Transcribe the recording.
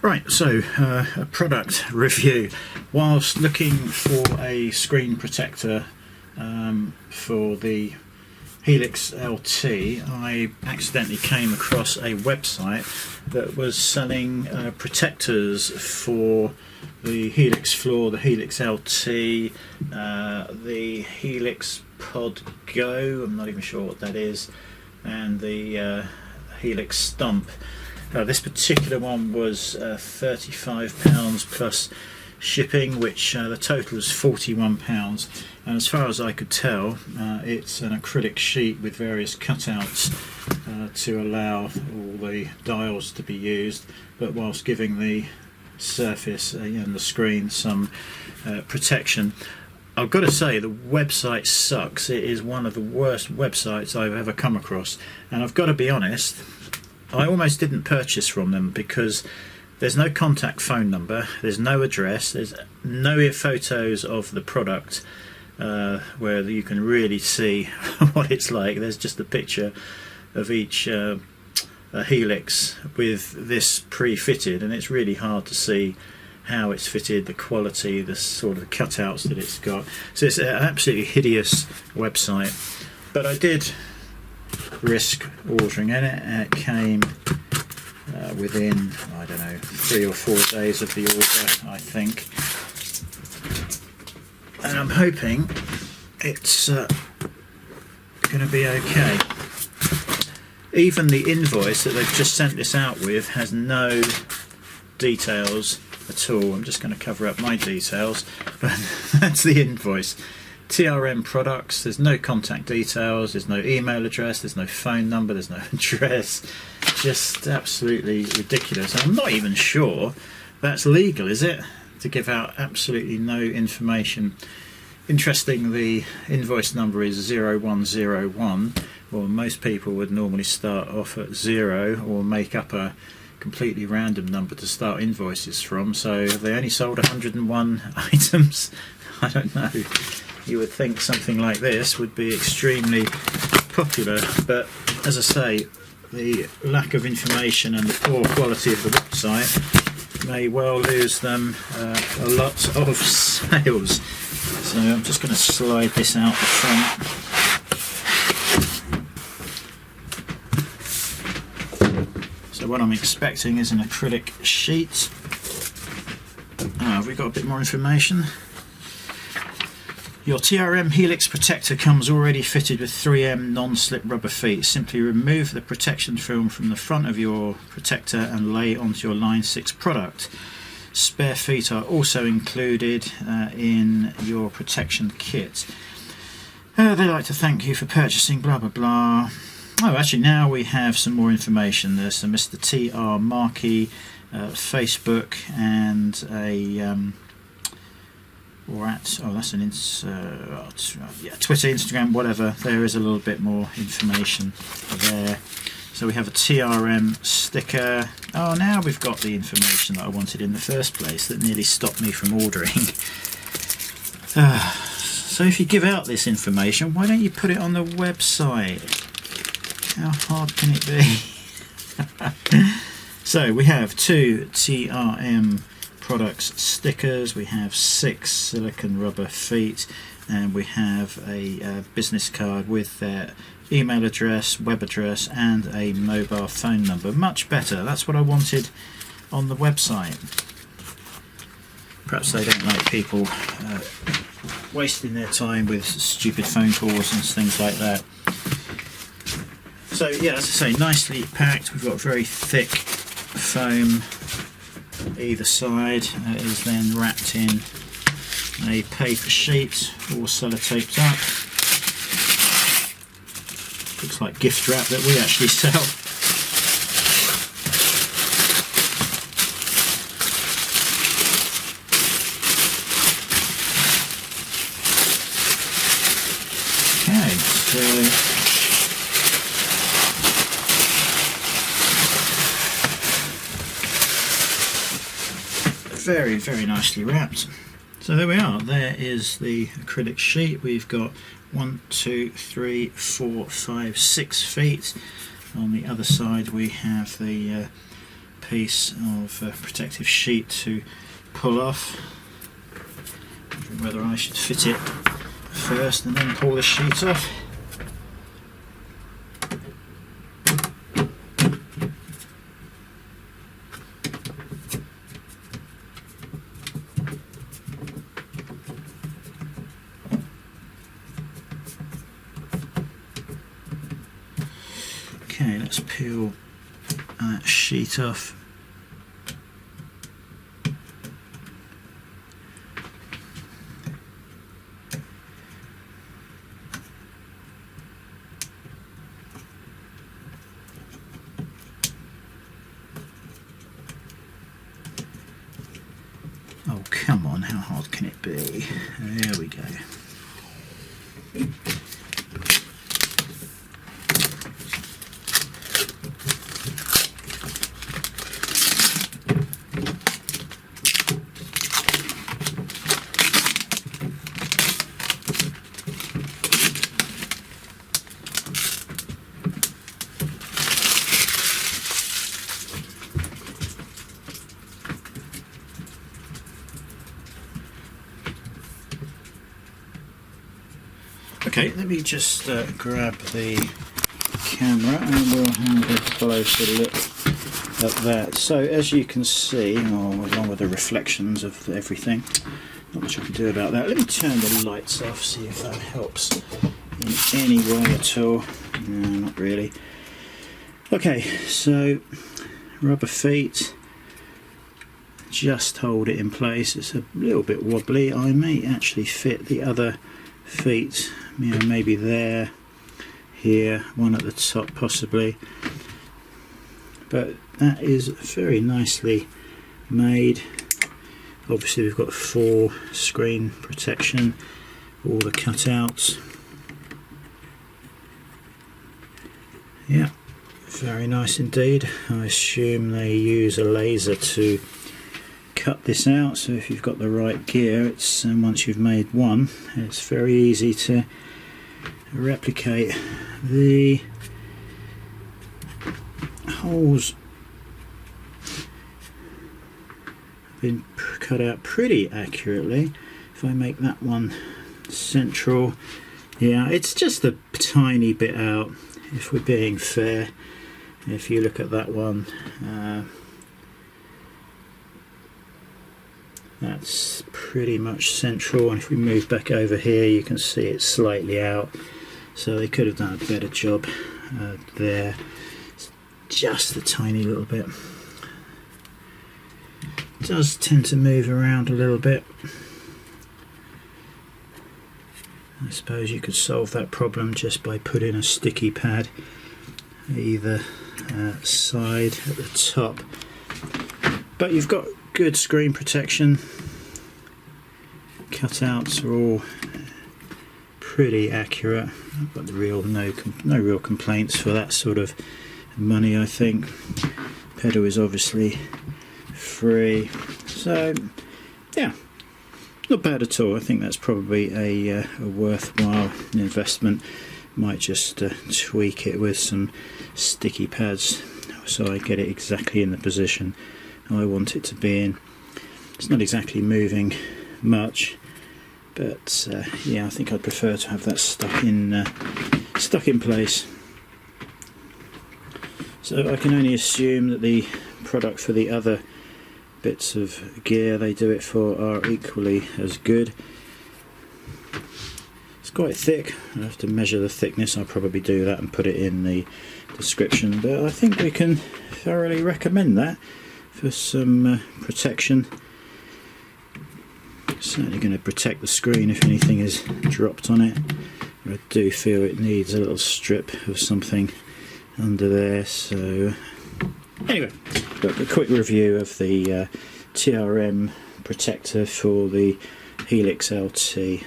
Right, so a product review. Whilst looking for a screen protector for the Helix LT, I accidentally came across a website that was selling protectors for the Helix floor, the Helix LT, the Helix Pod Go, I'm not even sure what that is, and the Helix Stomp. This particular one was £35 plus shipping, which the total is £41, and as far as I could tell it's an acrylic sheet with various cutouts to allow all the dials to be used, but whilst giving the surface and the screen some protection. I've got to say, the website sucks. It is one of the worst websites I've ever come across, and I've got to be honest, I almost didn't purchase from them because there's no contact phone number, there's no address, there's no photos of the product where you can really see what it's like. There's just a picture of each Helix with this pre-fitted, and it's really hard to see how it's fitted, the quality, the sort of cutouts that it's got. So it's an absolutely hideous website, but I did risk ordering it, and it came within, I don't know, 3 or 4 days of the order, I think, and I'm hoping it's going to be okay. Even the invoice that they've just sent this out with has no details at all. I'm just going to cover up my details, but that's the invoice. TRM products, there's no contact details, there's no email address, there's no phone number, there's no address. Just absolutely ridiculous. And I'm not even sure that's legal, is it? To give out absolutely no information. Interesting, the invoice number is 0101. Well, most people would normally start off at 0 or make up a completely random number to start invoices from. So have they only sold 101 items? I don't know. You would think something like this would be extremely popular, but as I say, the lack of information and the poor quality of the website may well lose them a lot of sales. So I'm just going to slide this out the front. So what I'm expecting is an acrylic sheet. Have we got a bit more information? Your TRM Helix protector comes already fitted with 3M non-slip rubber feet. Simply remove the protection film from the front of your protector and lay onto your line 6 product. Spare feet are also included in your protection kit. They'd like to thank you for purchasing blah blah blah. Oh, actually now we have some more information. There's a Mr. TR Markey Facebook and a that's an Twitter, Instagram, whatever. There is a little bit more information there. So we have a TRM sticker. Oh, now we've got the information that I wanted in the first place that nearly stopped me from ordering. So if you give out this information, why don't you put it on the website? How hard can it be? So we have 2 TRM products stickers, we have 6 silicone rubber feet, and we have a business card with their email address, web address, and a mobile phone number. Much better. That's what I wanted on the website. Perhaps they don't like people wasting their time with stupid phone calls and things like that. So yeah, as I say, nicely packed. We've got very thick foam either side. Is then wrapped in a paper sheet, all sellotaped up. Looks like gift wrap that we actually sell. Okay, so very, very nicely wrapped. So there we are. There is the acrylic sheet. We've got 1, 2, 3, 4, 5, 6 feet. On the other side we have the piece of protective sheet to pull off. Wondering whether I should fit it first and then pull the sheet off. Okay, let's peel that sheet off. Oh, come on, how hard can it be? There we go. Okay, let me just grab the camera and we'll have a closer look at that. So as you can see, along with the reflections of everything, not much I can do about that. Let me turn the lights off, see if that helps in any way at all. No, not really. Okay, so rubber feet, just hold it in place. It's a little bit wobbly. I may actually fit the other feet, you know, maybe there, here, one at the top possibly, but that is very nicely made. Obviously we've got full screen protection, all the cutouts. Yeah, very nice indeed. I assume they use a laser to cut this out, so if you've got the right gear, and once you've made one, it's very easy to replicate. The holes have been cut out pretty accurately. If I make that one central, yeah, it's just a tiny bit out, if we're being fair. If you look at that one, that's pretty much central, and if we move back over here you can see it's slightly out, so they could have done a better job there. It's just a tiny little bit. It does tend to move around a little bit. I suppose you could solve that problem just by putting a sticky pad either side at the top, but you've got good screen protection. Cutouts are all pretty accurate. I've got no real complaints for that sort of money. I think pedal is obviously free, so yeah, not bad at all. I think that's probably a worthwhile investment. Might just tweak it with some sticky pads so I get it exactly in the position I want it to be in. It's not exactly moving much, but yeah, I think I'd prefer to have that stuck in place. So I can only assume that the product for the other bits of gear they do it for are equally as good. It's quite thick. I'll have to measure the thickness. I'll probably do that and put it in the description, but I think we can thoroughly recommend that for some protection. Certainly going to protect the screen if anything is dropped on it. I do feel it needs a little strip of something under there. So anyway, got a quick review of the TRM protector for the Helix LT.